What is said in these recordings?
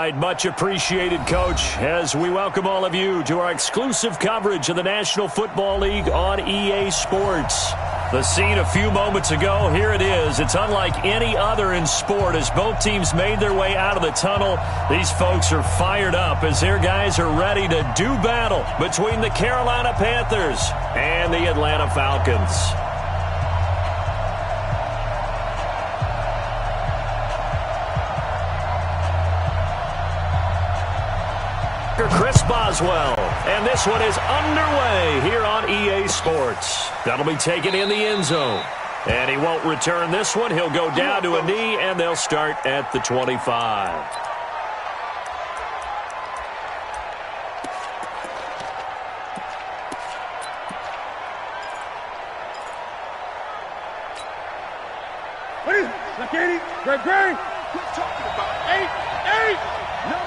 right, much appreciated, Coach, as we welcome all of you to our exclusive coverage of the National Football League on EA Sports. The scene a few moments ago, here it is. It's unlike any other in sport as both teams made their way out of the tunnel. These folks are fired up as their guys are ready to do battle between the Carolina Panthers and the Atlanta Falcons. Chris Boswell, and this one is underway here on EA Sports. That'll be taken in the end zone, and he won't return this one. He'll go down to a knee, and they'll start at the 25. Great. We're talking about 8. No.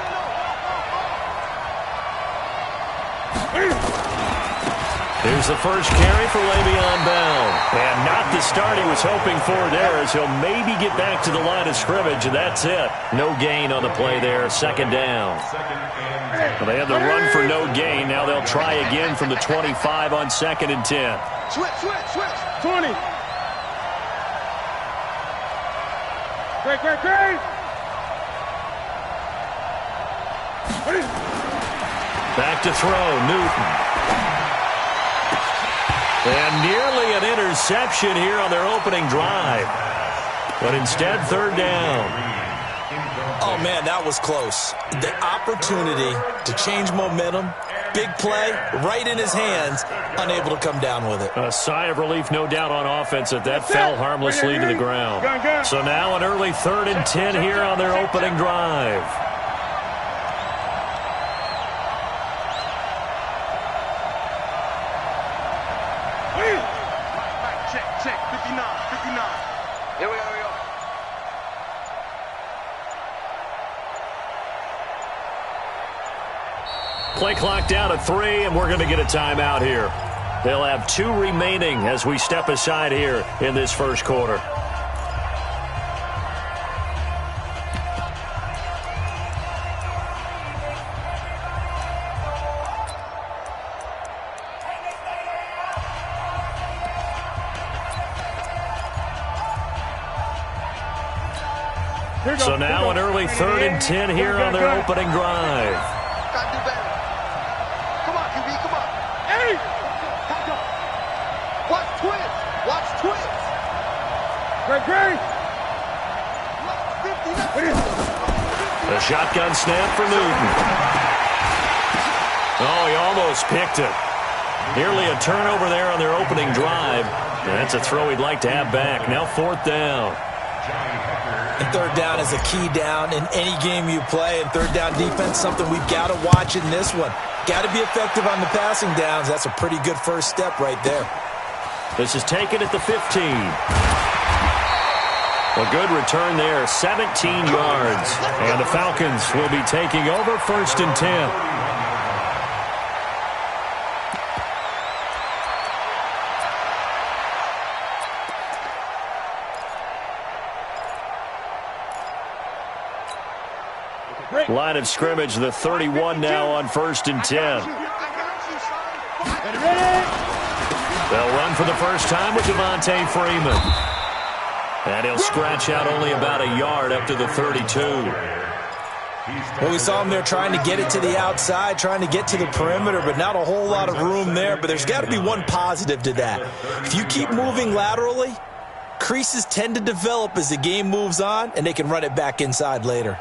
Here's the first carry for Le'Veon Bell. And not the start he was hoping for there, as he'll maybe get back to the line of scrimmage, and that's it. No gain on the play there, second down. Well, they had the run for no gain. Now they'll try again from the 25 on 2nd and 10. Switch. 20. Great. Back to throw, Newton. And nearly an interception here on their opening drive. But instead, third down. Oh, man, that was close. The opportunity to change momentum, big play, right in his hands, unable to come down with it. A sigh of relief, no doubt, on offense that fell harmlessly to the ground. So now an early 3rd and 10 here on their opening drive. Check. 59. Here we go. Play clock down to 3, and we're going to get a timeout here. They'll have 2 remaining as we step aside here in this first quarter. So now an early 3rd and 10 here on their opening drive. Gotta do better. Come on, QB, come on. Hey! Watch twist. Great. The shotgun snap for Newton. Oh, he almost picked it. Nearly a turnover there on their opening drive. And that's a throw he'd like to have back. Now 4th down. And 3rd down is a key down in any game you play. And 3rd down defense, something we've got to watch in this one. Got to be effective on the passing downs. That's a pretty good first step right there. This is taken at the 15. A good return there, 17 yards. And the Falcons will be taking over 1st and 10. Line of scrimmage, the 31 now on 1st and 10. They'll run for the first time with Devontae Freeman. And he'll scratch out only about a yard up to the 32. Well, we saw him there trying to get it to the outside, trying to get to the perimeter, but not a whole lot of room there. But there's got to be one positive to that. If you keep moving laterally, creases tend to develop as the game moves on, and they can run it back inside later.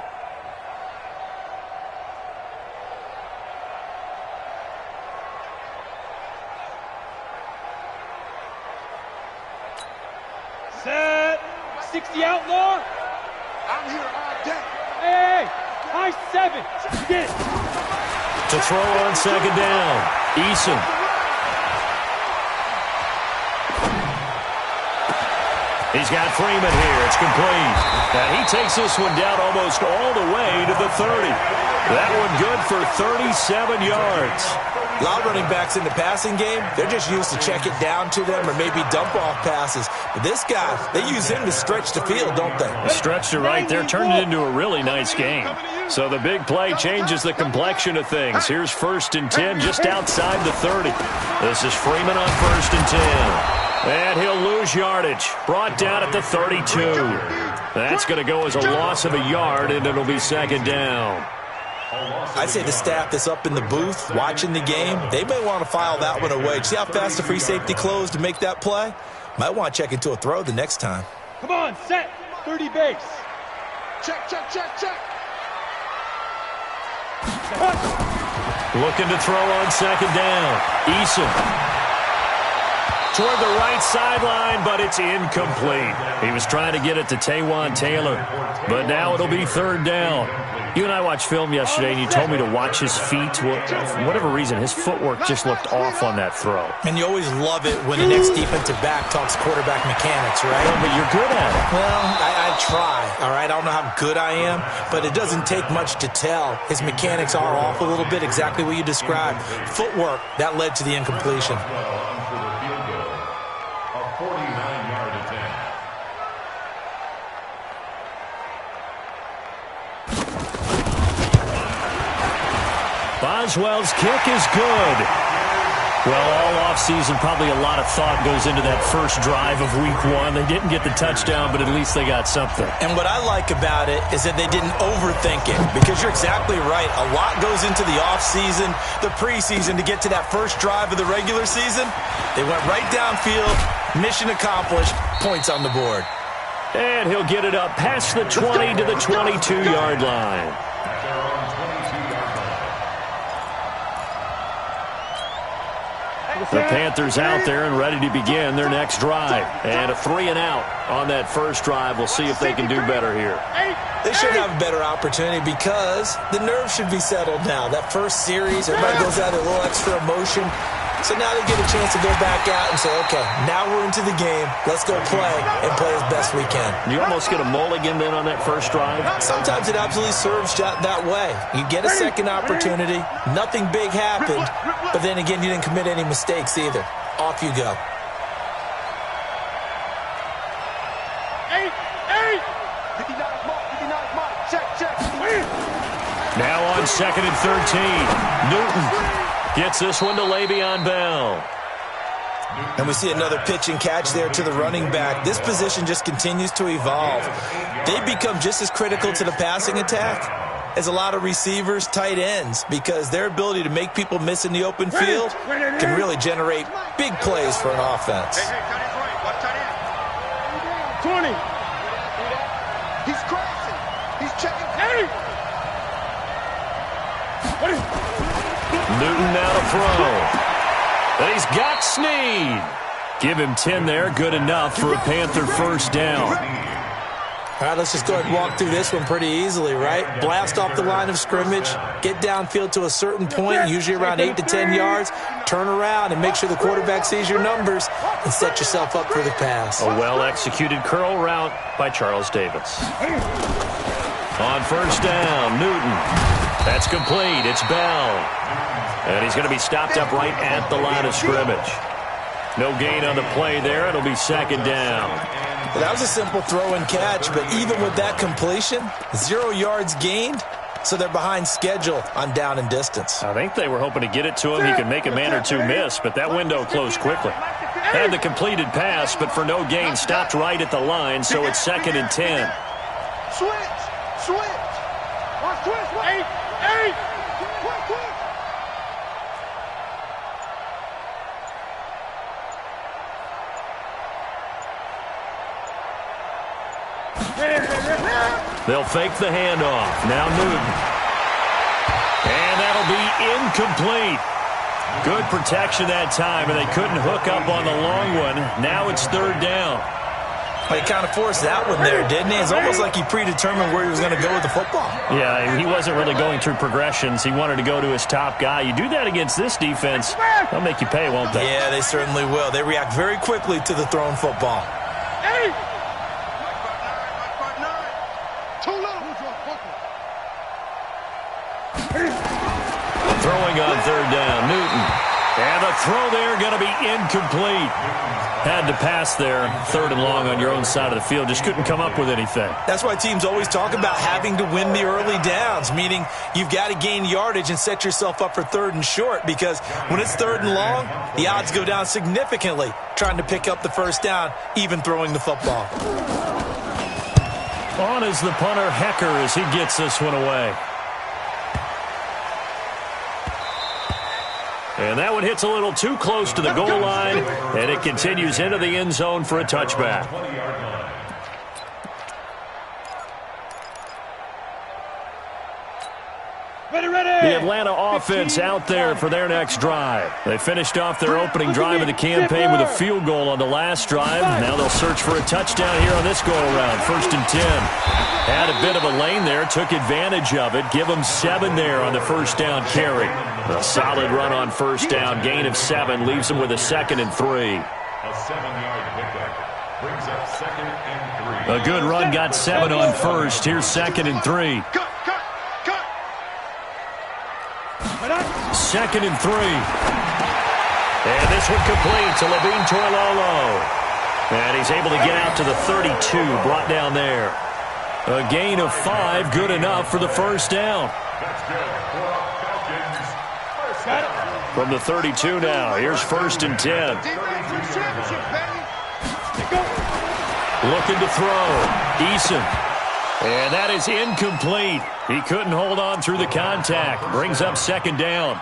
Set. 60 outlaw. I'm here all day. Hey, high 7. Get it. To throw on 2nd down. Eason. He's got Freeman here. It's complete. And he takes this one down almost all the way to the 30. That one good for 37 yards. A lot of running backs in the passing game, they're just used to check it down to them or maybe dump-off passes. But this guy, they use him to stretch the field, don't they? Stretched it right there, turned it into a really nice game. So the big play changes the complexion of things. Here's 1st and 10 just outside the 30. This is Freeman on 1st and 10. And he'll lose yardage. Brought down at the 32. That's going to go as a loss of a yard, and it'll be 2nd down. I'd say the staff that's up in the booth watching the game, they may want to file that one away. See how fast the free safety closed to make that play? Might want to check into a throw the next time. Come on, set. 30 base. Check. Looking to throw on 2nd down. Eason toward the right sideline, but it's incomplete. He was trying to get it to Taywan Taylor, but now it'll be 3rd down. You and I watched film yesterday, and you told me to watch his feet. Well, for whatever reason, his footwork just looked off on that throw. And you always love it when the next defensive back talks quarterback mechanics, right? Well, but you're good at it. Well, I try, all right? I don't know how good I am, but it doesn't take much to tell. His mechanics are off a little bit, exactly what you described. Footwork, that led to the incompletion. Boswell's kick is good. Well, all offseason, probably a lot of thought goes into that first drive of week 1. They didn't get the touchdown, but at least they got something. And what I like about it is that they didn't overthink it, because you're exactly right. A lot goes into the offseason, the preseason, to get to that first drive of the regular season. They went right downfield, mission accomplished, points on the board. And he'll get it up past the 20 to the 22-yard line. The Panthers out there and ready to begin their next drive. And a 3-and-out on that first drive. We'll see if they can do better here. They should have a better opportunity because the nerves should be settled now. That first series, everybody goes out with a little extra emotion. So now they get a chance to go back out and say, okay, now we're into the game. Let's go play and play as best we can. You almost get a mulligan then on that first drive? Sometimes it absolutely serves that way. You get a second opportunity. Nothing big happened. But then again, you didn't commit any mistakes either. Off you go. Now on 2nd and 13. Newton gets this one to Le'Veon Bell. And we see another pitch and catch there to the running back. This position just continues to evolve. They become just as critical to the passing attack as a lot of receivers, tight ends, because their ability to make people miss in the open field can really generate big plays for an offense. 20. He's crossing. He's checking. Newton now to throw. And he's got Snead. Give him 10 there. Good enough for a Panther first down. All right, let's just go ahead and walk through this one pretty easily, right? Blast off the line of scrimmage, get downfield to a certain point, usually around 8 to 10 yards, turn around and make sure the quarterback sees your numbers and set yourself up for the pass. A well-executed curl route by Charles Davis. On first down, Newton. That's complete. It's Bell. And he's going to be stopped up right at the line of scrimmage. No gain on the play there. It'll be 2nd down. Well, that was a simple throw and catch, but even with that completion, 0 yards gained, so they're behind schedule on down and distance. I think they were hoping to get it to him. He could make a man or two miss, but that window closed quickly. Had the completed pass, but for no gain, stopped right at the line, so it's 2nd and 10. Switch. Watch twist. 8. They'll fake the handoff. Now Newton. And that'll be incomplete. Good protection that time, and they couldn't hook up on the long one. Now it's 3rd down. He kind of forced that one there, didn't he? It's almost like he predetermined where he was going to go with the football. Yeah, he wasn't really going through progressions. He wanted to go to his top guy. You do that against this defense, they'll make you pay, won't they? Yeah, they certainly will. They react very quickly to the thrown football. throwing on third down. Newton. And the throw there going to be incomplete. Had to pass there, third and long on your own side of the field. Just couldn't come up with anything. That's why teams always talk about having to win the early downs, meaning you've got to gain yardage and set yourself up for third and short, because when it's third and long, the odds go down significantly trying to pick up the first down, even throwing the football. On is the punter, Hecker, as he gets this one away. And that one hits a little too close to the goal line, and it continues into the end zone for a touchback. The Atlanta offense out there for their next drive. They finished off their opening drive of the campaign with a field goal on the last drive. Now they'll search for a touchdown here on this go-around. 1st and 10. Had a bit of a lane there, took advantage of it. Give them 7 there on the first down carry. A solid run on first down. Gain of 7 leaves them with a 2nd and 3. A 7-yard pickup brings up 2nd and 3. A good run got 7 on first. Here's 2nd and 3. 2nd and 3. And this one complete to Levine Toilolo. And he's able to get out to the 32, brought down there. A gain of 5, good enough for the first down. From the 32 now, here's 1st and 10. Looking to throw. Eason. And that is incomplete. He couldn't hold on through the contact. Brings up 2nd down.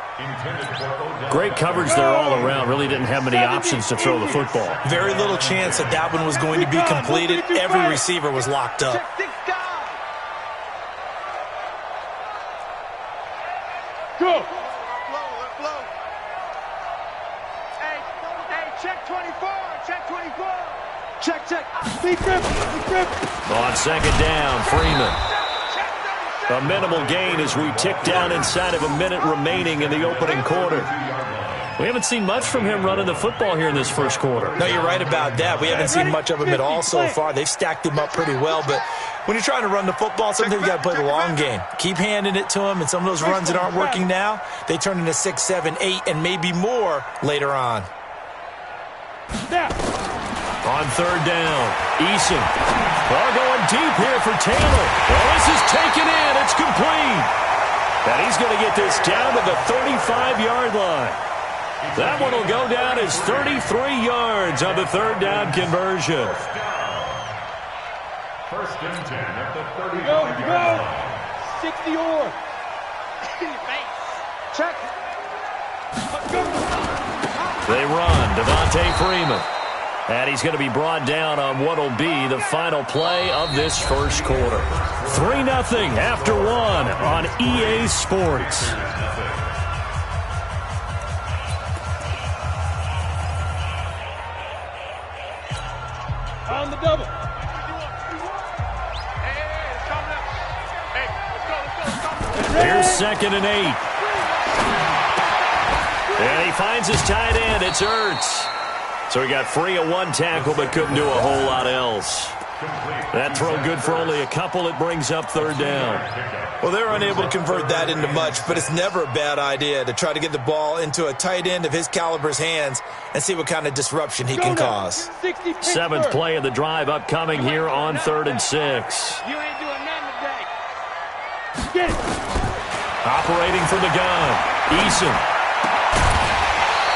Great coverage there all around. Really didn't have many options to throw the football. Very little chance that that one was going to be completed. Every receiver was locked up. Go. Hey, check 24. Check 24. Check. Big grip. On 2nd down, Freeman. A minimal gain as we tick down inside of a minute remaining in the opening quarter. We haven't seen much from him running the football here in this first quarter. No, you're right about that. We haven't seen much of him at all so far. They've stacked him up pretty well, but when you're trying to run the football, sometimes you got to play the long game. Keep handing it to him, and some of those runs that aren't working now, they turn into 6, 7, 8, and maybe more later on. On 3rd down, Eason. Ball going deep here for Taylor. Well, this is taken in. It's complete. And he's going to get this down to the 35-yard line. That one will go down as 33 yards on the 3rd down conversion. 1st and 10 at the 35 Go. yard line. 60 or. Check. They run. Devontae Freeman. And he's going to be brought down on what will be the final play of this first quarter. 3-0 after 1 on EA Sports. On the double. Here's 2nd and 8. And he finds his tight end. It's Ertz. So he got free of 1 tackle but couldn't do a whole lot else. That throw good for only a couple. It brings up 3rd down. Well, they're unable to convert that into much, but it's never a bad idea to try to get the ball into a tight end of his caliber's hands and see what kind of disruption he can cause. 7th play of the drive upcoming here on 3rd and 6. You ain't doing nothing today. Get it. Operating from the gun, Eason.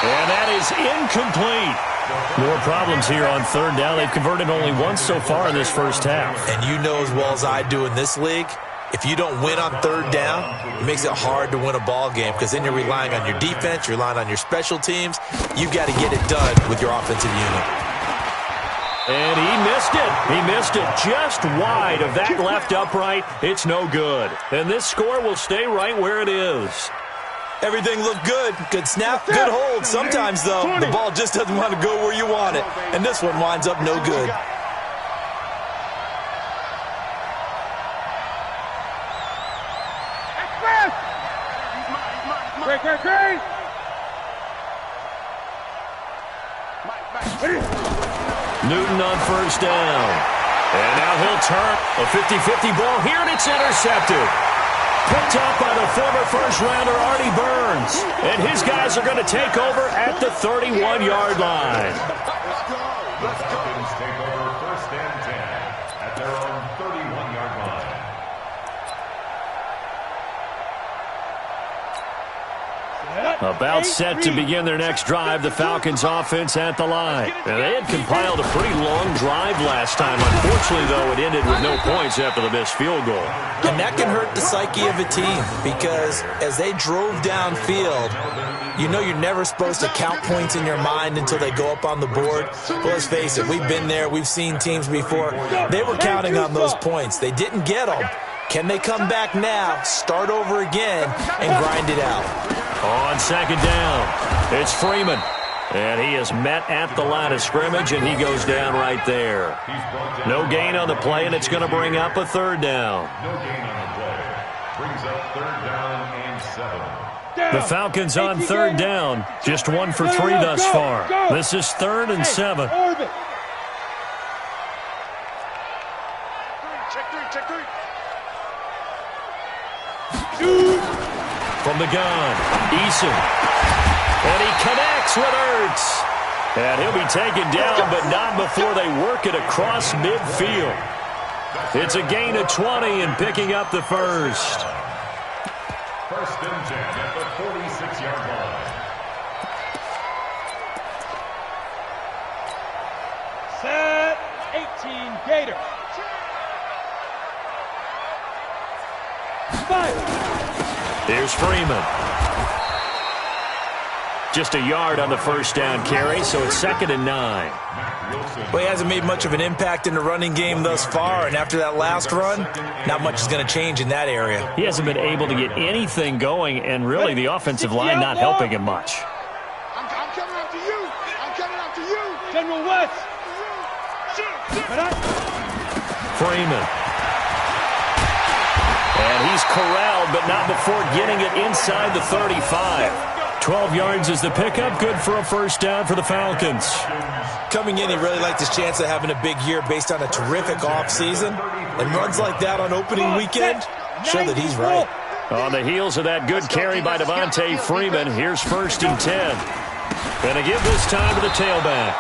And that is incomplete. More problems here on 3rd down. They've converted only once so far in this first half. And you know as well as I do in this league, if you don't win on 3rd down, it makes it hard to win a ball game because then you're relying on your defense, you're relying on your special teams. You've got to get it done with your offensive unit. And he missed it. He missed it just wide of that left upright. It's no good. And this score will stay right where it is. Everything looked good. Good snap, good hold. Sometimes, though, the ball just doesn't want to go where you want it. And this one winds up no good. Great. Newton on first down. And now he'll turn a 50-50 ball here, and it's intercepted. picked up by the former first-rounder Artie Burns. And his guys are going to take over at the 31-yard line. The Falcons take over 1st and 10 at their own 31-yard line. About set to begin their next drive, the Falcons offense at the line. Now, they had compiled a pretty long drive last time. Unfortunately, though, it ended with no points after the missed field goal. And that can hurt the psyche of a team because as they drove downfield, you know you're never supposed to count points in your mind until they go up on the board. Well, let's face it, we've been there. We've seen teams before. They were counting on those points. They didn't get them. Can they come back now, start over again, and grind it out? On 2nd down, it's Freeman. And he is met at the line of scrimmage, and he goes down right there. No gain on the play, and it's going to bring up a 3rd down. No gain on the play. Brings up 3rd down and 7. The Falcons on 3rd down. Just 1 for 3 thus far. This is 3rd and 7. Check 3. From the gun, Eason. And he connects with Ertz. And he'll be taken down, but not before they work it across midfield. It's a gain of 20 and picking up the first. 1st and 10 at the 46-yard line. Set 18 Gator. 5. Here's Freeman. Just a yard on the 1st down carry, so it's 2nd and 9. Well, he hasn't made much of an impact in the running game thus far, and after that last run, not much is going to change in that area. He hasn't been able to get anything going, and really the offensive line not helping him much. I'm coming after you. I'm coming after you. General West. Freeman. And he's corralled, but not before getting it inside the 35. 12 yards is the pickup. Good for a 1st down for the Falcons. Coming in, he really liked his chance of having a big year based on a terrific offseason. And runs like that on opening weekend show that he's right. On the heels of that good carry by Devontae Freeman, here's 1st and 10. Going to give this time to the tailback.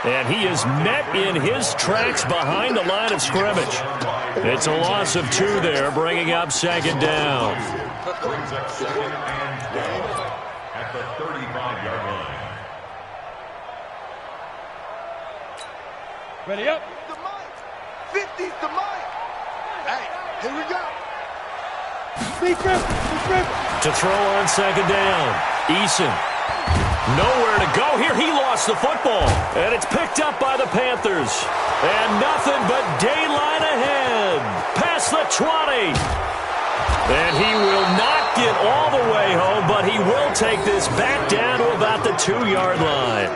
And he is met in his tracks behind the line of scrimmage. It's a loss of 2 there, bringing up 2nd down. Brings up 2nd and 12 at the 35-yard line. Ready up. The mic. 50's the mic. Hey, here we go. To throw on 2nd down. Eason. Nowhere to go here. He lost the football. And it's picked up by the Panthers. And nothing but daylight ahead. Past the 20. And he will not get all the way home, but he will take this back down to about the 2-yard line.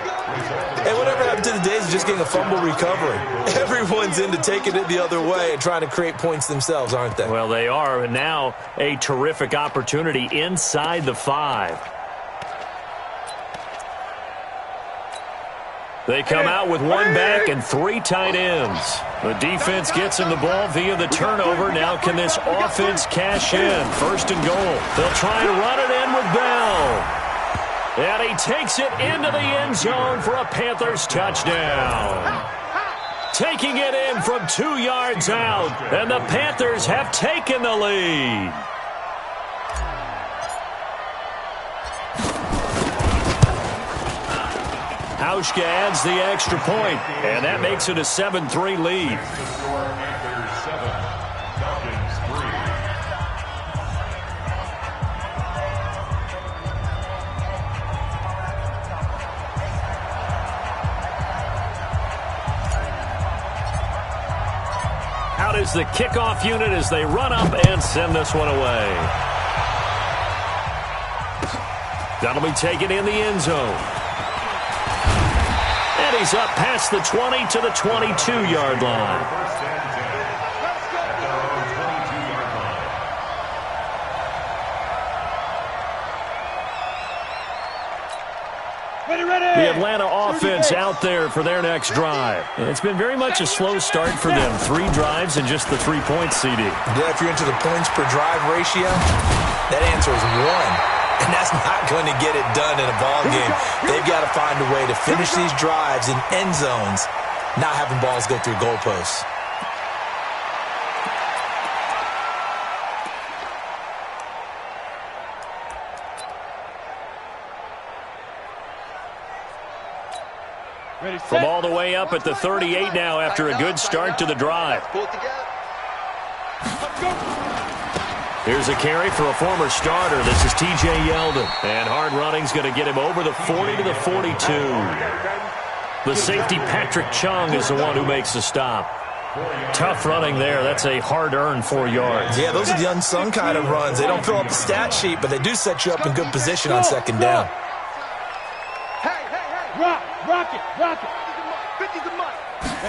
Hey, whatever happened to the days of just getting a fumble recovery? Everyone's into taking it the other way and trying to create points themselves, aren't they? Well, they are. And now a terrific opportunity inside the 5. They come out with 1 back and 3 tight ends. The defense gets him the ball via the turnover. Now can this offense cash in? 1st and goal. They'll try and run it in with Bell. And he takes it into the end zone for a Panthers touchdown. Taking it in from 2 yards out. And the Panthers have taken the lead. Hauschka adds the extra point, and that makes it a 7-3 lead. Out is the kickoff unit as they run up and send this one away. That'll be taken in the end zone. And he's up past the 20 to the 22-yard line. The Atlanta offense out there for their next drive. It's been very much a slow start for them. 3 drives and just the 3 points, CD. Yeah, if you're into the points per drive ratio, that answer is 1. And that's not going to get it done in a ball game. They've got to find a way to finish these drives in end zones, not having balls go through goalposts. From all the way up at the 38 now after a good start to the drive. Here's a carry for a former starter. This is T.J. Yeldon. And hard running's going to get him over the 40 to the 42. The safety, Patrick Chung, is the one who makes the stop. Tough running there. That's a hard-earned 4 yards. Yeah, those are the unsung kind of runs. They don't fill up the stat sheet, but they do set you up in good position on second down. Rock it. 50's the money.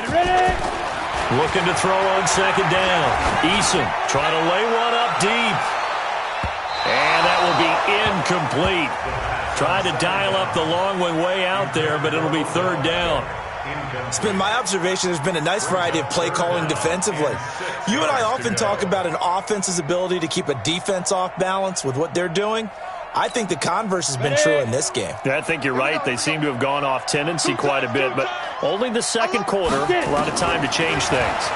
Ready? Looking to throw on second down. Eason trying to lay one up deep. And that will be incomplete. Tried to dial up the long one way out there, but it'll be third down. It's been my observation there's been a nice variety of play calling defensively. You and I often talk about an offense's ability to keep a defense off balance with what they're doing. I think the converse has been true in this game. Yeah, I think you're right. They seem to have gone off tendency quite a bit, but only the second quarter, a lot of time to change things.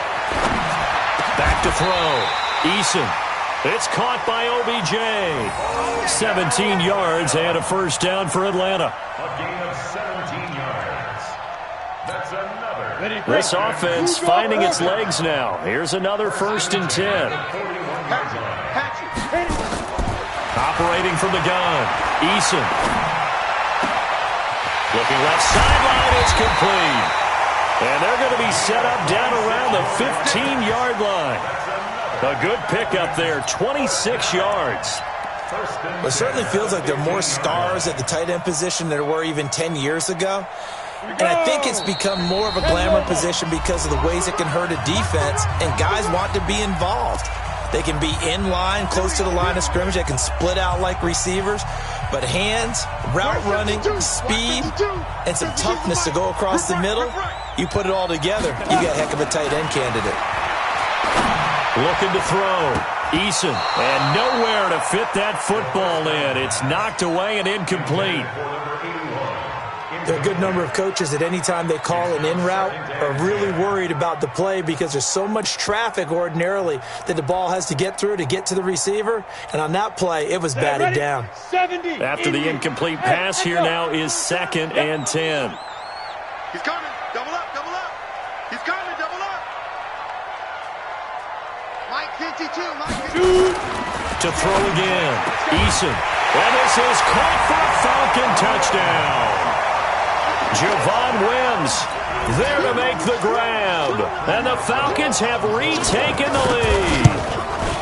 Back to throw. Eason. It's caught by OBJ. 17 yards and a first down for Atlanta. A gain of 17 yards. That's another. This offense finding its legs now. Here's another 1st and 10. Operating from the gun. Eason. Looking left sideline. It's complete. And they're going to be set up down around the 15-yard line. A good pickup there. 26 yards. It certainly feels like there are more stars at the tight end position than there were even 10 years ago. And I think it's become more of a glamour position because of the ways it can hurt a defense, and guys want to be involved. They can be in line, close to the line of scrimmage. They can split out like receivers. But hands, route running, speed, and some toughness to go across the middle, you put it all together, you got a heck of a tight end candidate. Looking to throw. Eason. And nowhere to fit that football in. It's knocked away and incomplete. There are a good number of coaches that any time they call an in route are really worried about the play because there's so much traffic ordinarily that the ball has to get through to get to the receiver. And on that play, it was batted down. After the incomplete pass, here now is 2nd and 10. He's coming. Double up. He's coming. Double up. Mike 52. To throw again. Eason. And this is caught for a Falcon touchdown. Javon Wims there to make the grab. And the Falcons have retaken the lead.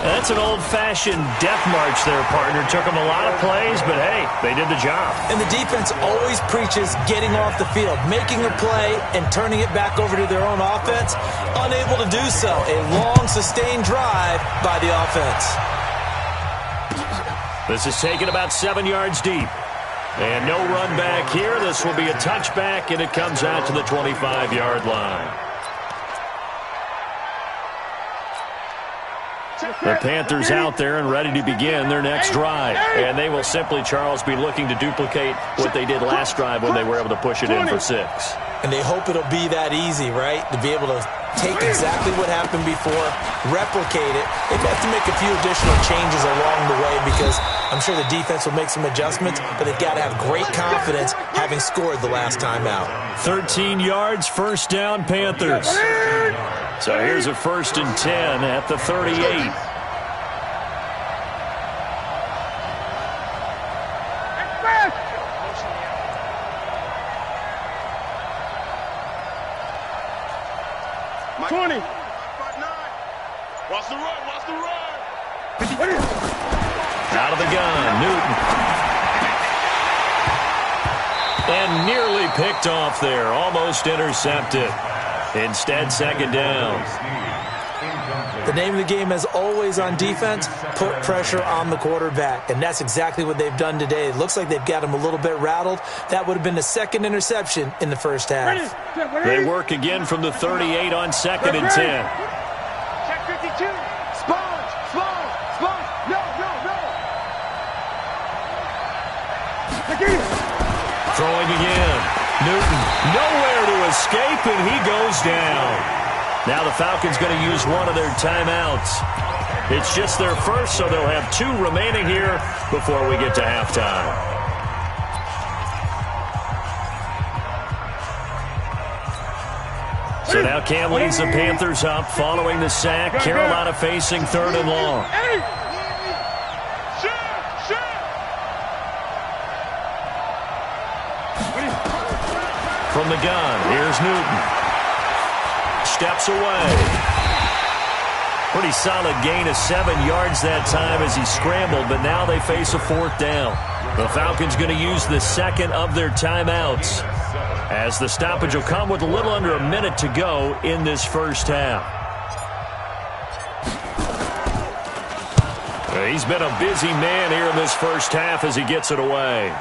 That's an old-fashioned death march there, partner. Took them a lot of plays, but hey, they did the job. And the defense always preaches getting off the field, making a play and turning it back over to their own offense. Unable to do so. A long, sustained drive by the offense. This is taken about 7 yards deep. And no run back here. This will be a touchback, and it comes out to the 25-yard line. The Panthers out there and ready to begin their next drive. And they will simply, Charles, be looking to duplicate what they did last drive when they were able to push it in for 6. And they hope it'll be that easy, right? To be able to take exactly what happened before, replicate it. They've got to make a few additional changes along the way because I'm sure the defense will make some adjustments, but they've got to have great confidence having scored the last time out. 13 yards, first down, Panthers. So here's a 1st and 10 at the 38. Out of the gun, Newton. And nearly picked off there, almost intercepted. Instead, 2nd down. The name of the game is always on defense, put pressure on the quarterback. And that's exactly what they've done today. It looks like they've got him a little bit rattled. That would have been the second interception in the first half. They work again from the 38 on 2nd and 10. Check 52. Sponge, sponge, sponge. No, no, no. Throwing again. Newton nowhere to escape, and he goes down. Now the Falcons going to use one of their timeouts. It's just their first, so they'll have 2 remaining here before we get to halftime. So now Cam leads the Panthers up following the sack. Carolina facing 3rd and long. From the gun, here's Newton. Steps away. Pretty solid gain of 7 yards that time as he scrambled, but now they face a 4th down. The Falcons going to use the second of their timeouts, as the stoppage will come with a little under a minute to go in this first half. He's been a busy man here in this first half as he gets it away.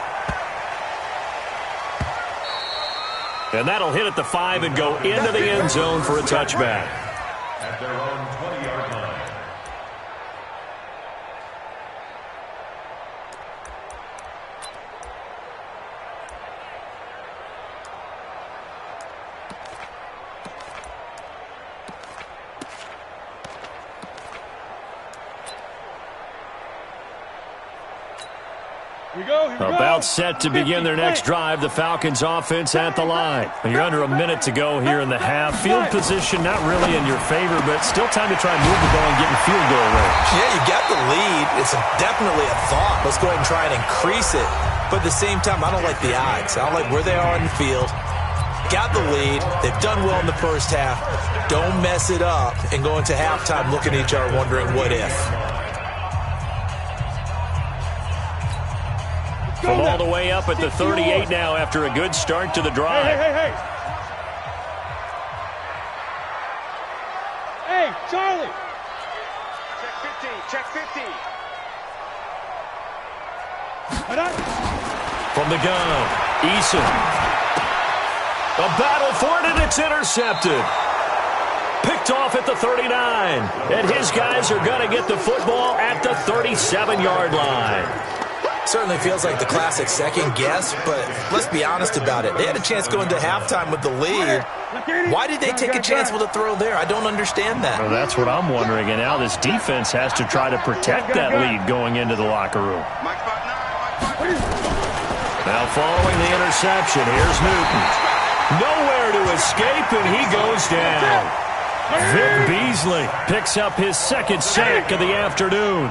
And that'll hit at the 5 and go into the end zone for a touchback. At their own 20-yard line. About set to begin their next drive. The Falcons offense at the line. You're under a minute to go here in the half. Field position not really in your favor, but still time to try and move the ball and get in field goal range. Yeah, you got the lead. It's definitely a thought. Let's go ahead and try and increase it. But at the same time, I don't like the odds. I don't like where they are in the field. Got the lead. They've done well in the first half. Don't mess it up and go into halftime looking at each other wondering what if. From all the way up at the 38 now after a good start to the drive. Hey. Hey, Charlie. Check 50. From the gun, Eason. A battle for it, and it's intercepted. Picked off at the 39. And his guys are going to get the football at the 37-yard line. Certainly feels like the classic second guess, but let's be honest about it. They had a chance going to halftime with the lead. Why did they take a chance with a throw there? I don't understand that. Well, that's what I'm wondering. And now this defense has to try to protect that lead going into the locker room. Now following the interception, here's Newton. Nowhere to escape, and he goes down. Vic Beasley picks up his second sack of the afternoon.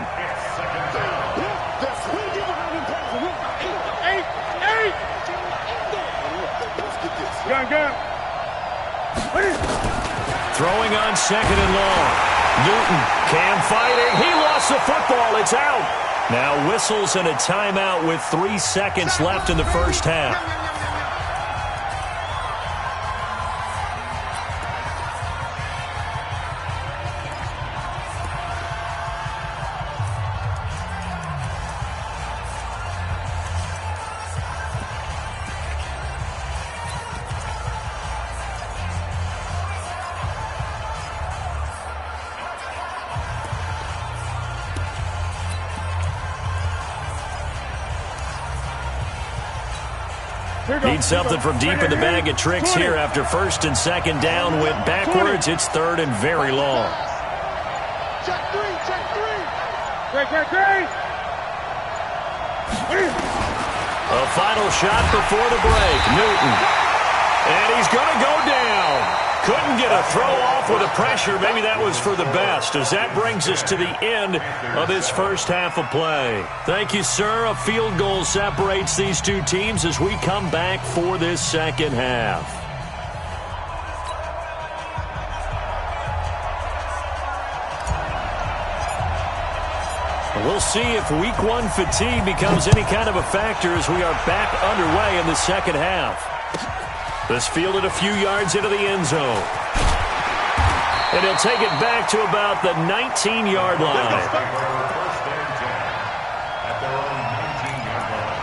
Throwing on 2nd and long. Newton, Cam fighting. He lost the football. It's out. Now whistles and a timeout with 3 seconds left in the first half. Need something from deep in the bag of tricks here after 1st and 2nd down went backwards. It's 3rd and very long. Check 3. Great. A final shot before the break. Newton. And he's going to go down. Couldn't get a throw off with the pressure. Maybe that was for the best, as that brings us to the end of this first half of play. Thank you, sir. A field goal separates these two teams as we come back for this second half. We'll see if week 1 fatigue becomes any kind of a factor as we are back underway in the second half. This fielded a few yards into the end zone. And he'll take it back to about the 19-yard line. First and 10 at their own 19-yard line.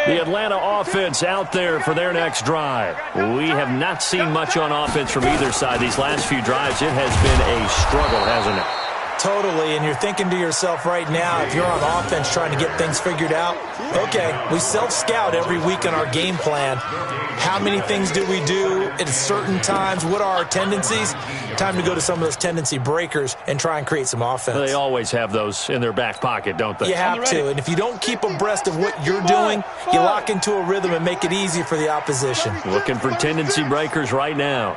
The Atlanta offense out there for their next drive. We have not seen much on offense from either side these last few drives. It has been a struggle, hasn't it? Totally, and you're thinking to yourself right now, if you're on offense trying to get things figured out, okay, we self-scout every week on our game plan. How many things do we do at certain times? What are our tendencies? Time to go to some of those tendency breakers and try and create some offense. They always have those in their back pocket, don't they? You have to, and if you don't keep abreast of what you're doing, you lock into a rhythm and make it easy for the opposition. Looking for tendency breakers right now.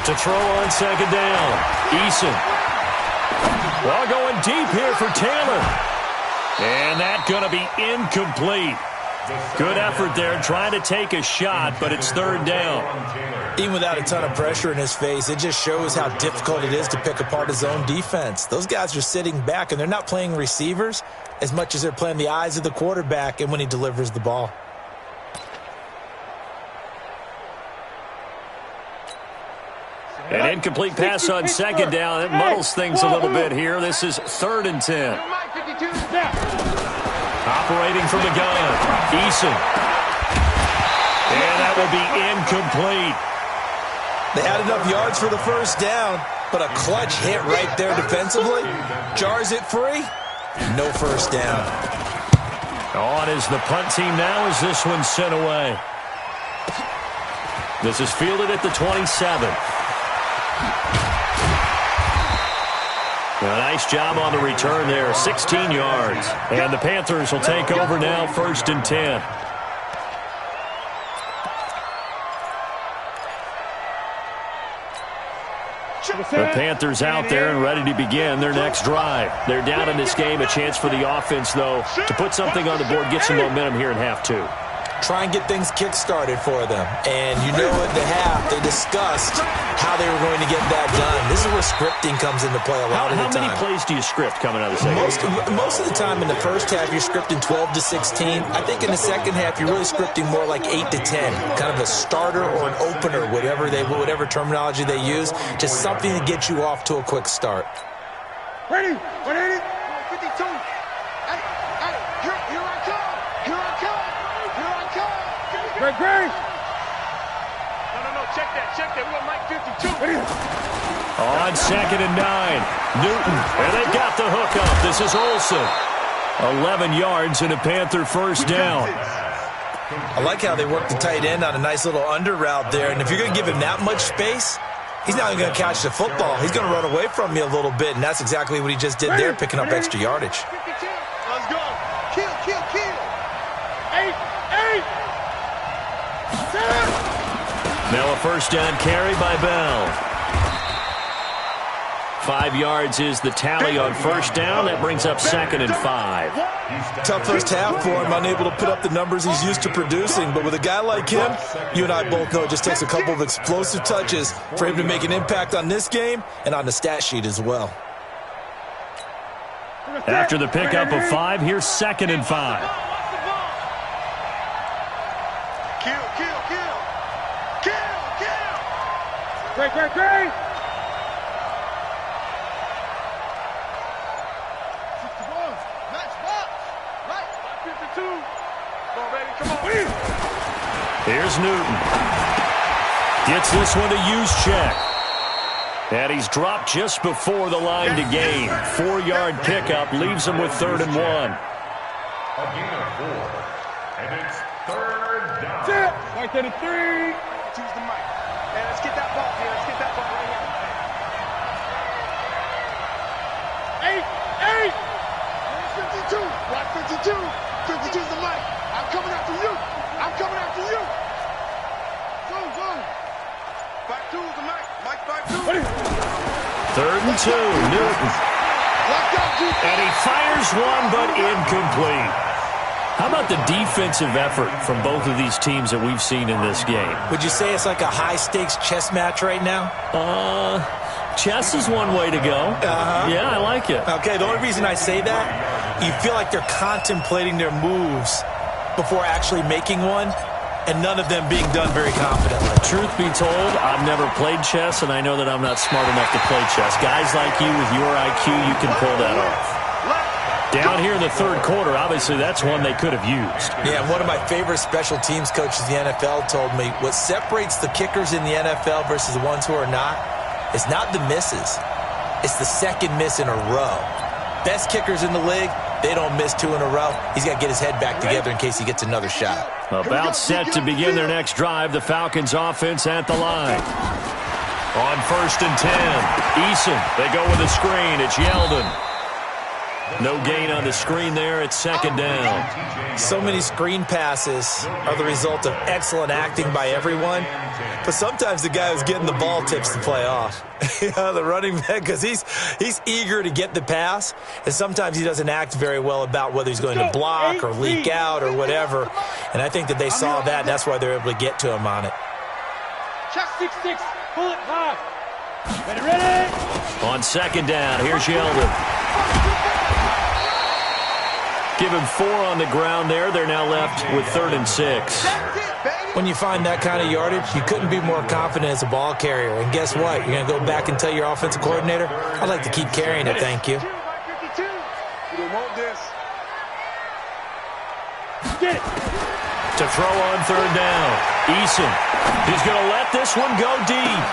To throw on second down. Eason. Well, going deep here for Taylor. And that's going to be incomplete. Good effort there trying to take a shot, but it's third down. Even without a ton of pressure in his face, it just shows how difficult it is to pick apart his own defense. Those guys are sitting back, and they're not playing receivers as much as they're playing the eyes of the quarterback and when he delivers the ball. An incomplete pass on second down. It muddles things a little bit here. This is 3rd and 10. Operating from the gun. Eason. And that will be incomplete. They had enough yards for the first down, but a clutch hit right there defensively. Jars it free. No first down. On is the punt team now as this one's sent away. This is fielded at the 27. A nice job on the return there, 16 yards. And the Panthers will take over now, 1st and 10. The Panthers out there and ready to begin their next drive. They're down in this game. A chance for the offense, though, to put something on the board, get some momentum here in half two. Try and get things kick-started for them. And you know at the half, they discussed how they were going to get that done. This is where scripting comes into play a lot of the time. How many plays do you script coming out of the second? Most of the time in the first half, you're scripting 12 to 16. I think in the second half, you're really scripting more like 8 to 10. Kind of a starter or an opener, whatever terminology they use. Just something to get you off to a quick start. Ready? 52. Hey, here I come. Great. No, check that. We're on Mike 52. On 2nd and 9. Newton, and they've got the hook up. This is Olsen. 11 yards and a Panther first down. I like how they work the tight end on a nice little under route there. And if you're going to give him that much space, he's not even going to catch the football. He's going to run away from you a little bit, and that's exactly what he just did there, picking up extra yardage. 52. Let's go. Kill. 8. Now a first down carry by Bell. 5 yards is the tally on first down. That brings up 2nd and 5. Tough first half for him, unable to put up the numbers he's used to producing. But with a guy like him, you and I both know it just takes a couple of explosive touches for him to make an impact on this game and on the stat sheet as well. After the pickup of 5, here's 2nd and 5. Kill. Great. 61. Match box. Right. 52. Come on, baby. Come on. Here's Newton. Gets this one to use check. And he's dropped just before the line to gain. 4-yard pickup leaves him with 3rd and 1. A gain of 4. And it's 3rd down. Right there to 3. Choose the mic. And let's get that ball here. Let's get that ball right here. 8. 52. Right 52. 52's the mic. I'm coming after you. Go. 5-2 is the mic. Mike 5-2. 3rd and 2. Newton. And he fires one, but incomplete. How about the defensive effort from both of these teams that we've seen in this game? Would you say it's like a high-stakes chess match right now? chess is one way to go. Yeah, I like it. Okay, the only reason I say that, you feel like they're contemplating their moves before actually making one, and none of them being done very confidently. Truth be told, I've never played chess, and I know that I'm not smart enough to play chess. Guys like you with your IQ, you can pull that off. Down here in the third quarter, obviously that's one they could have used. Yeah, one of my favorite special teams coaches in the NFL told me what separates the kickers in the NFL versus the ones who are not is not the misses. It's the second miss in a row. Best kickers in the league, they don't miss 2 in a row. He's got to get his head back together in case he gets another shot. About set to begin their next drive, the Falcons offense at the line. On 1st and 10, Eason, they go with a screen. It's Yeldon. No gain on the screen there. It's 2nd down. So many screen passes are the result of excellent acting by everyone. But sometimes the guy who's getting the ball tips the play off. The running back, because he's eager to get the pass. And sometimes he doesn't act very well about whether he's going to block or leak out or whatever. And I think that they saw that, and that's why they're able to get to him on it. Check 6-6. Pull it high. Ready? On 2nd down, here's Yeldon. Give him 4 on the ground there. They're now left with 3rd and 6. When you find that kind of yardage, you couldn't be more confident as a ball carrier. And guess what? You're going to go back and tell your offensive coordinator, I'd like to keep carrying it, thank you. To throw on 3rd down. Eason. He's going to let this one go deep.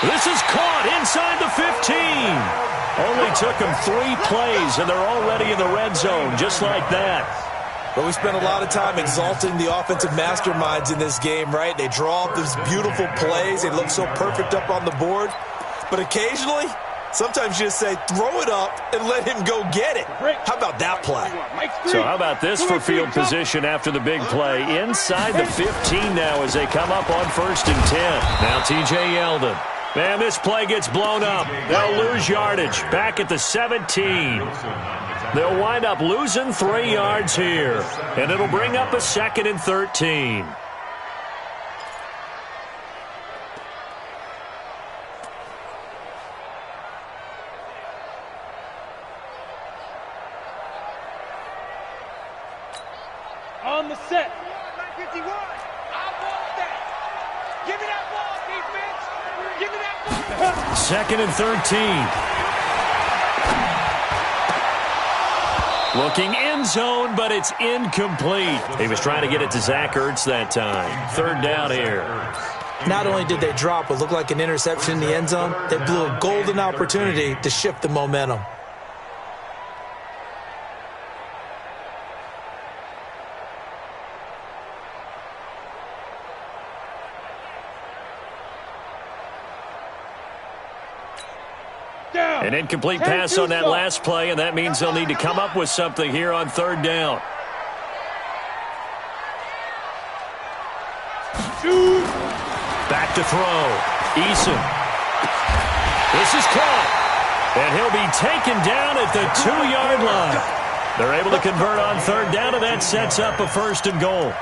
This is caught inside the 15. Only took them 3 plays, and they're already in the red zone, just like that. But we spent a lot of time exalting the offensive masterminds in this game, right? They draw up these beautiful plays. They look so perfect up on the board. But occasionally, sometimes you just say, throw it up and let him go get it. How about that play? So how about this for field position after the big play? Inside the 15 now as they come up on 1st and 10. Now T.J. Yeldon. And this play gets blown up. They'll lose yardage back at the 17. They'll wind up losing 3 yards here. And it'll bring up a 2nd and 13. On the set. 51. I want that. Give me that ball, defense. Give me that ball. 2nd and 13. Looking end zone, but it's incomplete. He was trying to get it to Zach Ertz that time. 3rd down here. Not only did they drop what looked like an interception in the end zone, they blew a golden opportunity to shift the momentum. An incomplete pass on that last play, and that means they'll need to come up with something here on 3rd down. Back to throw. Eason. This is caught. And he'll be taken down at the 2-yard line. They're able to convert on 3rd down, and that sets up a 1st and goal.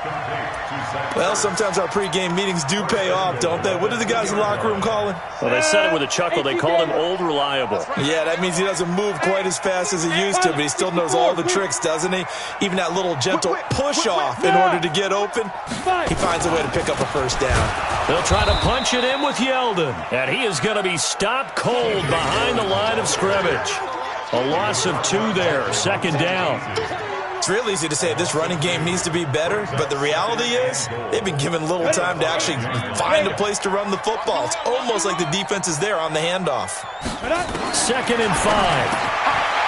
Well, sometimes our pregame meetings do pay off, don't they? What do the guys in the locker room call him? Well, they said it with a chuckle. They called him Old Reliable. Yeah, that means he doesn't move quite as fast as he used to, but he still knows all the tricks, doesn't he? Even that little gentle push-off in order to get open, he finds a way to pick up a 1st down. They'll try to punch it in with Yeldon, and he is going to be stopped cold behind the line of scrimmage. A loss of 2 there, 2nd down. It's real easy to say this running game needs to be better, but the reality is they've been given little time to actually find a place to run the football. It's almost like the defense is there on the handoff. 2nd and 5.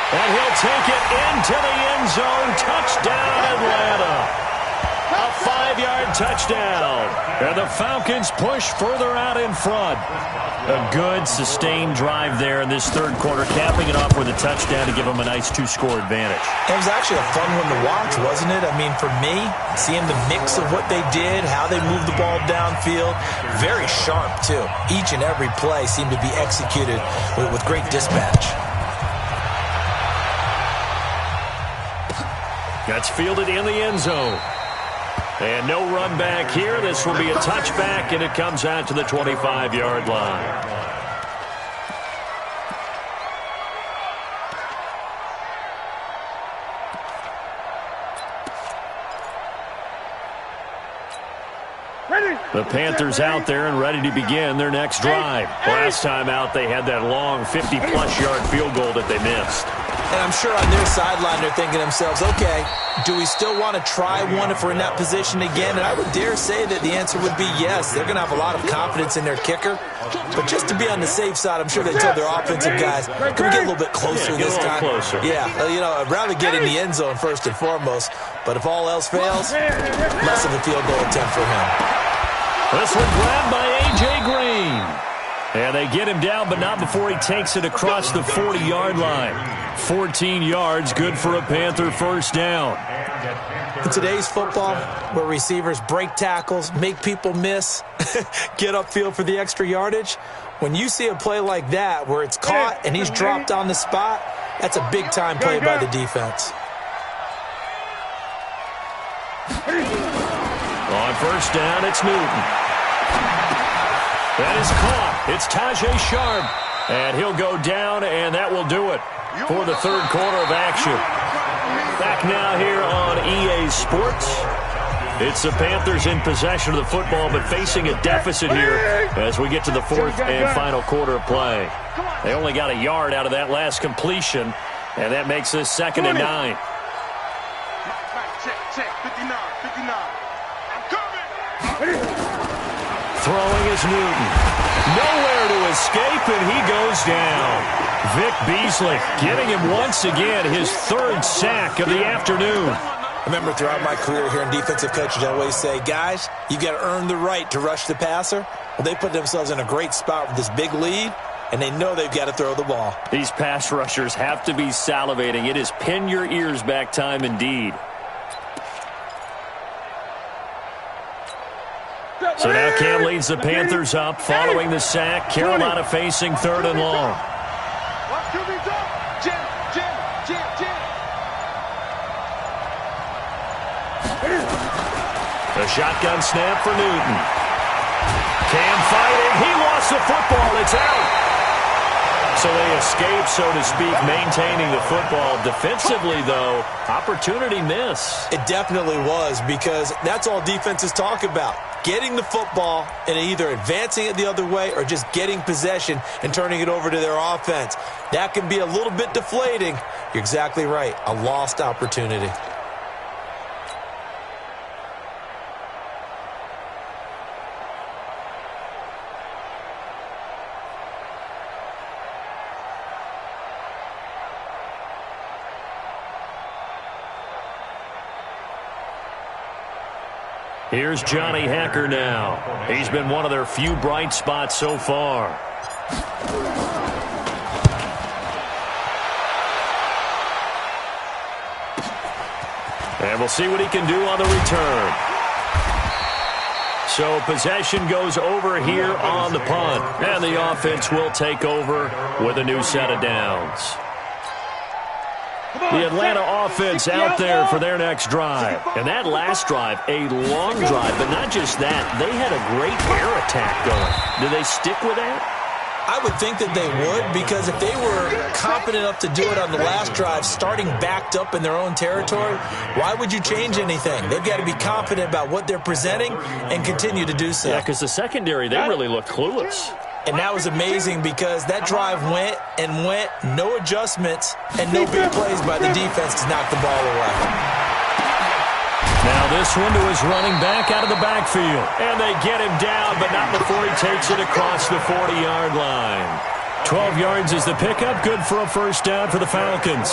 And he'll take it into the end zone. Touchdown, Atlanta. A 5-yard touchdown. And the Falcons push further out in front. A good, sustained drive there in this 3rd quarter, capping it off with a touchdown to give them a nice 2-score advantage. It was actually a fun one to watch, wasn't it? I mean, for me, seeing the mix of what they did, how they moved the ball downfield, very sharp, too. Each and every play seemed to be executed with great dispatch. That's fielded in the end zone. And no run back here. This will be a touchback, and it comes out to the 25-yard line. The Panthers out there and ready to begin their next drive. Last time out, they had that long 50-plus yard field goal that they missed. And I'm sure on their sideline they're thinking to themselves, okay, do we still want to try one if we're in that position again? And I would dare say that the answer would be yes. They're going to have a lot of confidence in their kicker. But just to be on the safe side, I'm sure they told their offensive guys, can we get a little bit closer this time? Closer. Yeah, I'd rather get in the end zone first and foremost. But if all else fails, less of a field goal attempt for him. This one grabbed by A.J. Green. And they get him down, but not before he takes it across the 40-yard line. 14 yards, good for a Panther first down. In today's football, where receivers break tackles, make people miss, get upfield for the extra yardage, when you see a play like that where it's caught and he's dropped on the spot, that's a big-time play by the defense. On first down, it's Newton. That is caught. It's Tajay Sharp. And he'll go down, and that will do it for the third quarter of action. Back now here on EA Sports. It's the Panthers in possession of the football, but facing a deficit here as we get to the fourth and final quarter of play. They only got a yard out of that last completion, and that makes this 2nd and 9. Check, 59, 59. I'm coming. Throwing is Newton. Nowhere to escape, and he goes down. Vic Beasley getting him once again, his 3rd sack of the afternoon. I remember throughout my career here in defensive coaches, I always say, guys, you got to earn the right to rush the passer. Well, they put themselves in a great spot with this big lead, and they know they've got to throw the ball. These pass rushers have to be salivating. It is pin your ears back time indeed. So now Cam leads the Panthers up following the sack. Carolina facing 3rd and long. The shotgun snap for Newton. Cam fighting. He lost the football. It's out. So they escape, so to speak, maintaining the football. Defensively, though, opportunity miss. It definitely was, because that's all defenses talk about. Getting the football and either advancing it the other way or just getting possession and turning it over to their offense. That can be a little bit deflating. You're exactly right. A lost opportunity. Here's Johnny Hacker now. He's been one of their few bright spots so far. And we'll see what he can do on the return. So possession goes over here on the punt. And the offense will take over with a new set of downs. The Atlanta offense out there for their next drive. And that last drive, a long drive, but not just that. They had a great air attack going. Do they stick with that? I would think that they would, because if they were confident enough to do it on the last drive, starting backed up in their own territory, why would you change anything? They've got to be confident about what they're presenting and continue to do so. Yeah, because the secondary, they really looked clueless. And that was amazing, because that drive went and went, no adjustments, and no big plays by the defense to knock the ball away. Now this one to his running back out of the backfield. And they get him down, but not before he takes it across the 40-yard line. 12 yards is the pickup. Good for a first down for the Falcons.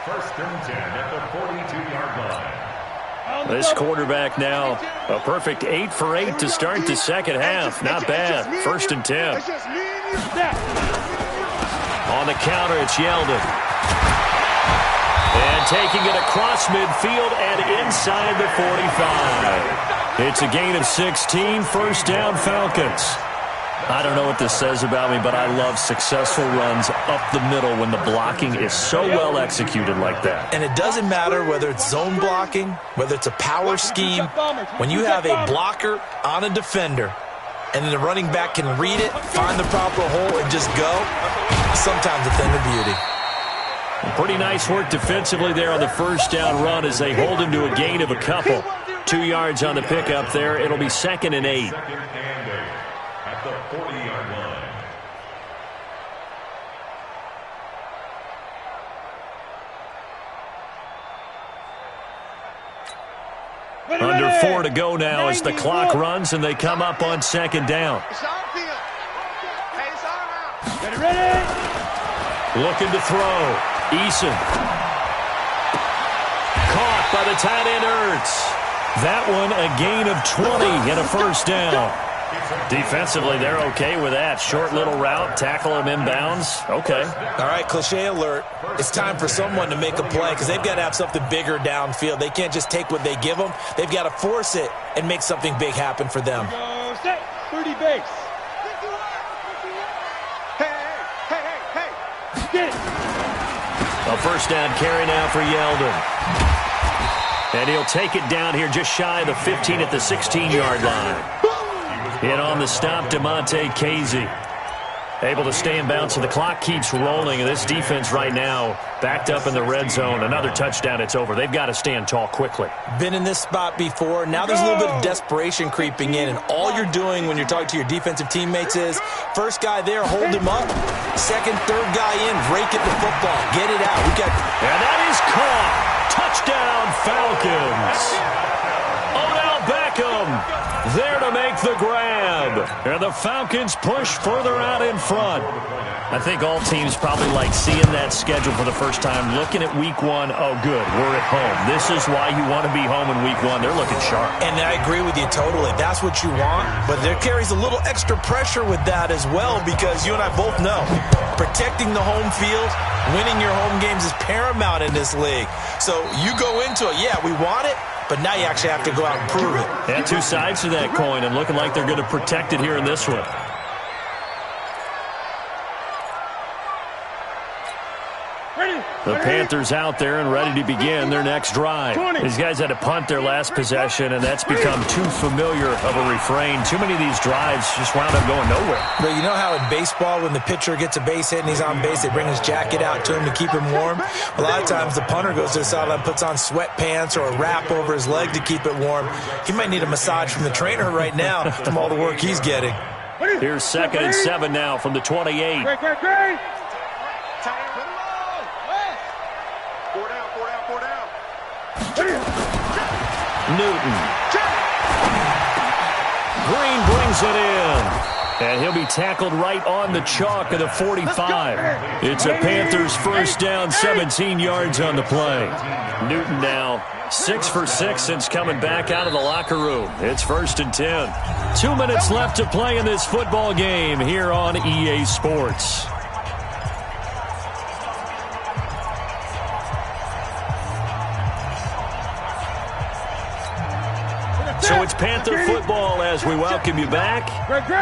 First and 10 at the 42-yard line. This quarterback now, a perfect 8 for 8 to start the second half. Not bad. First and 10. On the counter, it's Yeldon. And taking it across midfield and inside the 45. It's a gain of 16. First down, Falcons. I don't know what this says about me, but I love successful runs up the middle when the blocking is so well executed like that. And it doesn't matter whether it's zone blocking, whether it's a power scheme. When you have a blocker on a defender and then the running back can read it, find the proper hole, and just go, sometimes a thing of beauty. Pretty nice work defensively there on the first down run as they hold him to a gain of a couple. 2 yards on the pickup there. It'll be 2nd and 8. Second and 8 at the 40-yard line. Under 4 to go now as the clock runs and they come up on 2nd down. It's our field. Hey, it's our house. Ready? Looking to throw. Eason. Caught by the tight end Ertz. That one a gain of 20 and a first down. Defensively, they're okay with that. Short little route, tackle him inbounds. Okay. All right, cliche alert. It's time for someone to make a play because they've got to have something bigger downfield. They can't just take what they give them. They've got to force it and make something big happen for them. Go set. 30 base. Hey. Get it. A first down carry now for Yeldon. And he'll take it down here just shy of the 15 at the 16-yard line. In on the stop, DeMonte Casey. Able to stay in bounds, so the clock keeps rolling. And this defense right now backed up in the red zone. Another touchdown, it's over. They've got to stand tall quickly. Been in this spot before. Now there's a little bit of desperation creeping in. And all you're doing when you're talking to your defensive teammates is, first guy there, hold him up. Second, third guy in, rake at the football. Get it out. And that is caught. Touchdown, Falcons. Odell Beckham there to make the grab. And the Falcons push further out in front. I think all teams probably like seeing that schedule for the first time, looking at week 1. Oh, good, we're at home. This is why you want to be home in week 1. They're looking sharp. And I agree with you totally. That's what you want. But there carries a little extra pressure with that as well because you and I both know protecting the home field, winning your home games is paramount in this league. So you go into it, yeah, we want it, but now you actually have to go out and prove it. And 2 sides to that coin, and looking like they're going to protect it here in this one. The Panthers out there and ready to begin their next drive. These guys had to punt their last possession, and that's become too familiar of a refrain. Too many of these drives just wound up going nowhere. But you know how in baseball, when the pitcher gets a base hit and he's on base, they bring his jacket out to him to keep him warm? A lot of times the punter goes to the sideline, puts on sweatpants or a wrap over his leg to keep it warm. He might need a massage from the trainer right now from all the work he's getting. Here's 2nd and 7 now from the 28. Great. Newton. Green brings it in. And he'll be tackled right on the chalk of the 45. It's a Panthers first down, 17 yards on the play. Newton now 6 for 6 since coming back out of the locker room. It's 1st and 10. 2 minutes left to play in this football game here on EA Sports. So it's Panther football as we welcome you back.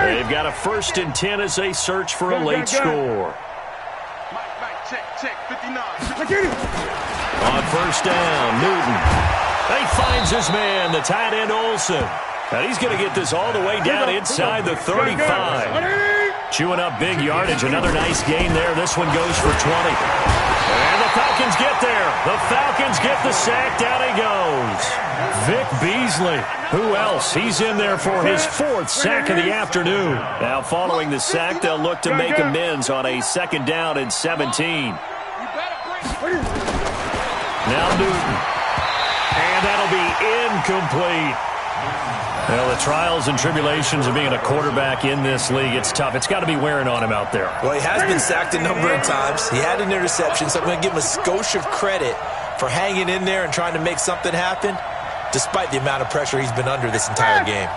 They've got a 1st and 10 as they search for a late score. Check, 59. On first down, Newton. He finds his man, the tight end Olsen. And he's going to get this all the way down inside the 35. Chewing up big yardage. Another nice gain there. This one goes for 20. And the Falcons get there. The Falcons get the sack. Down he goes. Vic Beasley. Who else? He's in there for his 4th sack of the afternoon. Now following the sack, they'll look to make amends on a 2nd down and 17. Now Newton. And that'll be incomplete. Well, the trials and tribulations of being a quarterback in this league, it's tough. It's got to be wearing on him out there. Well, he has been sacked a number of times. He had an interception, so I'm going to give him a skosh of credit for hanging in there and trying to make something happen, despite the amount of pressure he's been under this entire game.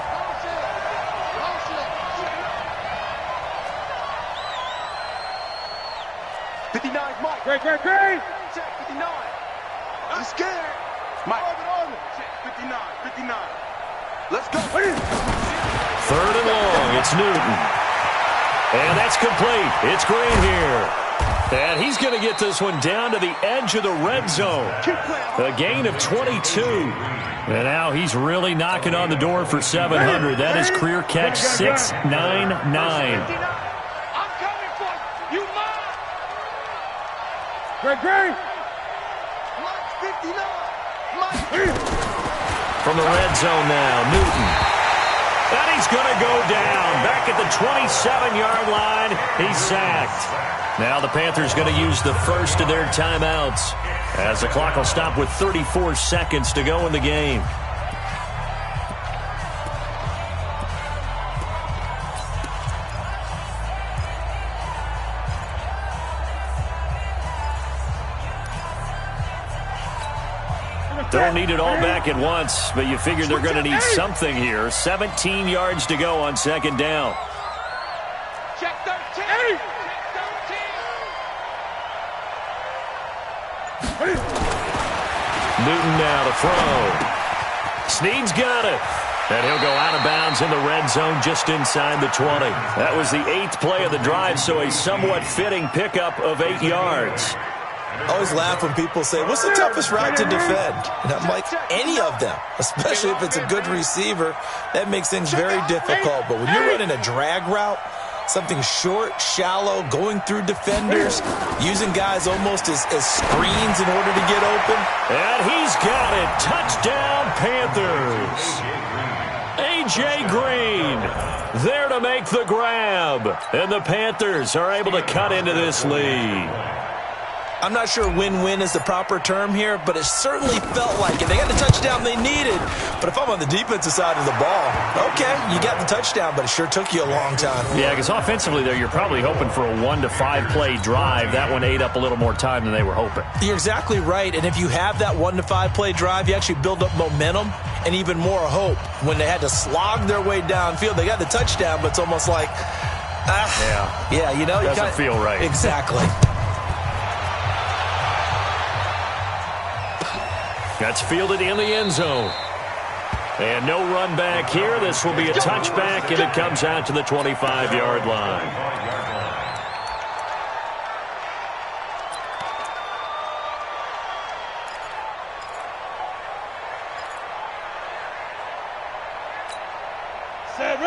Great. Check, 59. I'm scared. Mike. Check, 59. Let's go. 3rd and long. It's Newton. And that's complete. It's Green here. And he's going to get this one down to the edge of the red zone. A gain of 22. And now he's really knocking on the door for 700. That is career catch 699. I'm coming for you. You mine. Great. Mike 59. Mike. from the red zone now. Newton. And he's going to go down. Back at the 27-yard line, he's sacked. Now the Panthers going to use the first of their timeouts, as the clock will stop with 34 seconds to go in the game. Don't need it all back at once, but you figure they're going to need something here. 17 yards to go on second down. Check 13. Newton now to throw. Snead's got it. And he'll go out of bounds in the red zone just inside the 20. That was the 8th play of the drive, so a somewhat fitting pickup of 8 yards. I always laugh when people say, what's the toughest route to defend? And I'm like, any of them, especially if it's a good receiver. That makes things very difficult. But when you're running a drag route, something short, shallow, going through defenders, using guys almost as screens in order to get open. And he's got it. Touchdown, Panthers. A.J. Green there to make the grab. And the Panthers are able to cut into this lead. I'm not sure win-win is the proper term here, but it certainly felt like it. They got the touchdown they needed, but if I'm on the defensive side of the ball, okay, you got the touchdown, but it sure took you a long time. Yeah, because offensively, though, you're probably hoping for a 1 to 5 play drive. That one ate up a little more time than they were hoping. You're exactly right, and if you have that 1 to 5 play drive, you actually build up momentum and even more hope. When they had to slog their way downfield, they got the touchdown, but it's almost like, yeah, you know, doesn't feel right. Exactly. That's fielded in the end zone. And no run back here. This will be a touchback, and it comes out to the 25-yard line.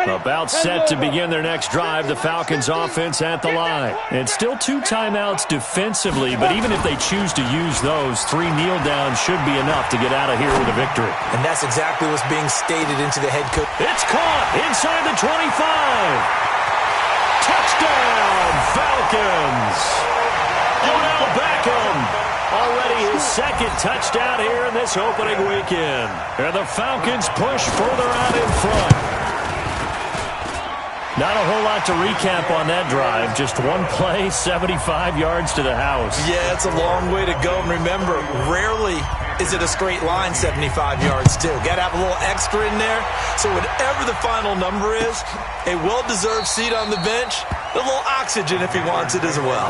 About set to begin their next drive, the Falcons offense at the line. And still 2 timeouts defensively, but even if they choose to use those, 3 kneel downs should be enough to get out of here with a victory. And that's exactly what's being stated into the head coach. It's caught inside the 25. Touchdown, Falcons. Odell Beckham, already his 2nd touchdown here in this opening weekend. And the Falcons push further out in front. Not a whole lot to recap on that drive. Just one play, 75 yards to the house. Yeah, it's a long way to go. And remember, rarely is it a straight line 75 yards, too. Got to have a little extra in there. So whatever the final number is, a well-deserved seat on the bench, a little oxygen if he wants it as well.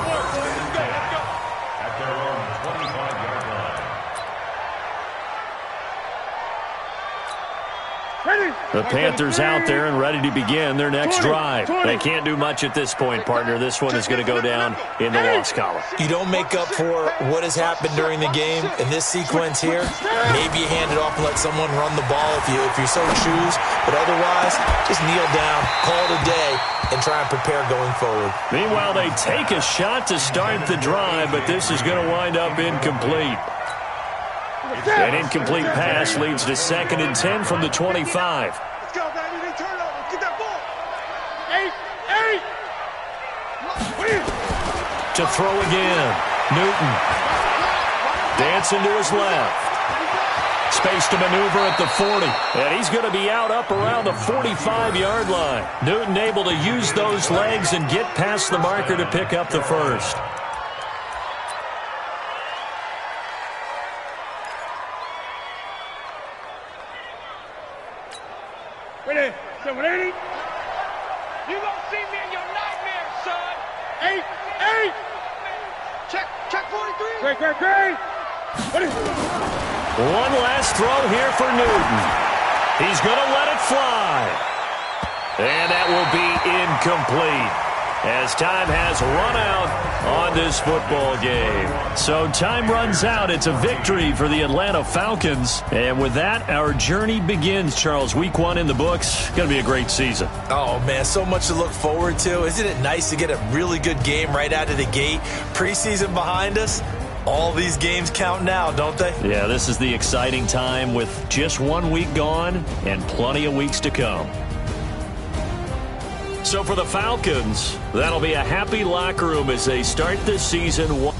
The Panthers out there and ready to begin their next drive. They can't do much at this point, partner. This one is going to go down in the loss column. You don't make up for what has happened during the game. In this sequence here, maybe you hand it off and let someone run the ball if you so choose. But otherwise, just kneel down, call it a day, and try and prepare going forward. Meanwhile, they take a shot to start the drive, but this is going to wind up incomplete. An incomplete pass leads to 2nd and 10 from the 25. Let's go, baby. They turn over. Get that ball. 8. To throw again. Newton. Dancing to his left. Space to maneuver at the 40. And he's going to be out up around the 45-yard line. Newton able to use those legs and get past the marker to pick up the first. Ready? 780. You gonna see me in your nightmares, son. 8. Check 43. Great. Ready? One last throw here for Newton. He's going to let it fly. And that will be incomplete, as time has run out on this football game. So time runs out. It's a victory for the Atlanta Falcons. And with that, our journey begins, Charles. Week 1 in the books. Going to be a great season. Oh, man, so much to look forward to. Isn't it nice to get a really good game right out of the gate? Preseason behind us. All these games count now, don't they? Yeah, this is the exciting time with just 1 week gone and plenty of weeks to come. So for the Falcons, that'll be a happy locker room as they start this season.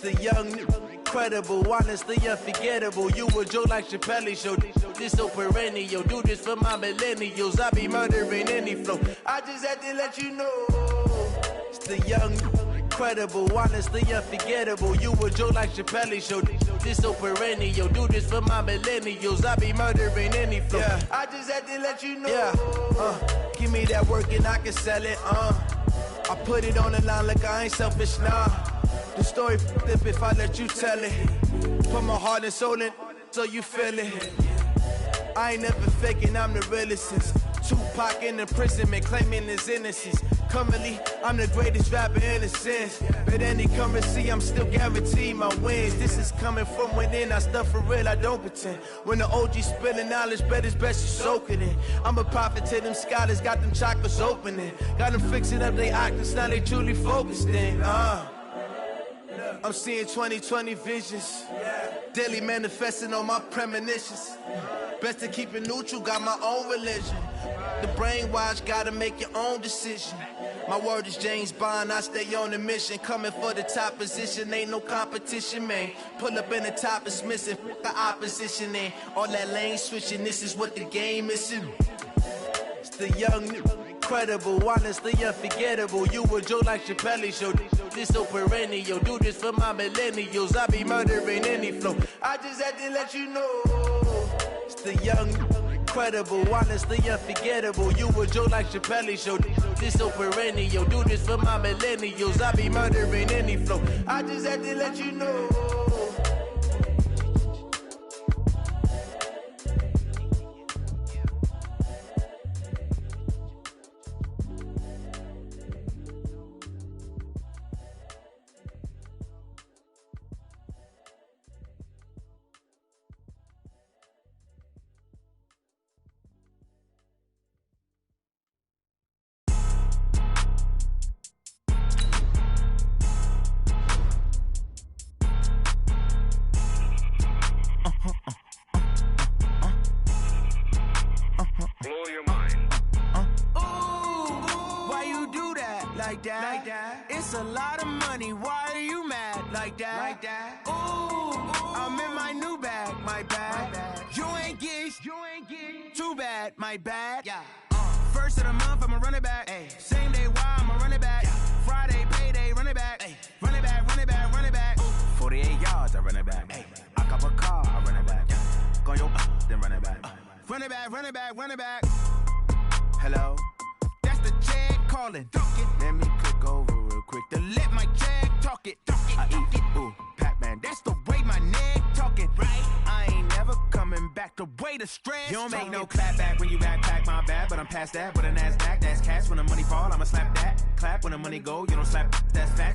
The young, incredible, honestly unforgettable. You a joke like Chappelle Show. This so perennial. Do this for my millennials. I be murdering any flow. I just had to let you know. It's the young, incredible, honestly unforgettable. You a joke like Chappelle Show. This so perennial. Do this for my millennials. I be murdering any flow. Yeah. I just had to let you know. Yeah. Give me that work and I can sell it. I put it on the line like I ain't selfish, nah. The story flip if I let you tell it. Put my heart and soul in so you feel it. I ain't never faking, I'm the realest since Tupac in imprisonment, claiming his innocence. Currently, I'm the greatest rapper in a sense. But any currency, I'm still guaranteed my wins. This is coming from within, I stuff for real, I don't pretend. When the OG spilling knowledge, bet it's best you soak it in. I'm a prophet to them scholars, got them chakras opening. Got them fixing up they octaves, now they truly focused in. I'm seeing 2020 visions. Daily manifesting on my premonitions. Best to keep it neutral, got my own religion. The brainwash, gotta make your own decision. My word is James Bond, I stay on a mission. Coming for the top position, ain't no competition, man. Pull up in the top, it's missing, the opposition, and all that lane switching, this is what the game is. It's the young, incredible, honestly unforgettable. You a joke like Chappelle Show. This so perennial. Do this for my millennials. I be murdering any flow. I just had to let you know. It's the young, incredible, honestly unforgettable. You a joke like Chappelle Show. This so perennial. Do this for my millennials. I be murdering any flow. I just had to let you know. Like that. It's a lot of money. Why are you mad like that? Like that. Ooh, I'm in my new bag. My bad. You ain't getting too bad. My bad. Yeah. First of the month, I'ma run it back. Ay. Same day, why I'ma run it back. Yeah. Friday, payday, run it back. Ay. Run it back, run it back, run it back. 48 yards, I run it back. Ay. I cop a car, I run it back. Go yo, then run it back. Run it back, run it back, run it back. Hello? That's the check calling. Let me click over real quick to let my check talk it. I eat it, ooh, Pac-Man. That's the way my neck talking. Right? I ain't never coming back. The way the stress. You don't make no clap back when you backpack, my bad. But I'm past that with a NASDAQ. That's cash when the money fall, I'ma slap that. Clap when the money go, you don't slap. That's fact.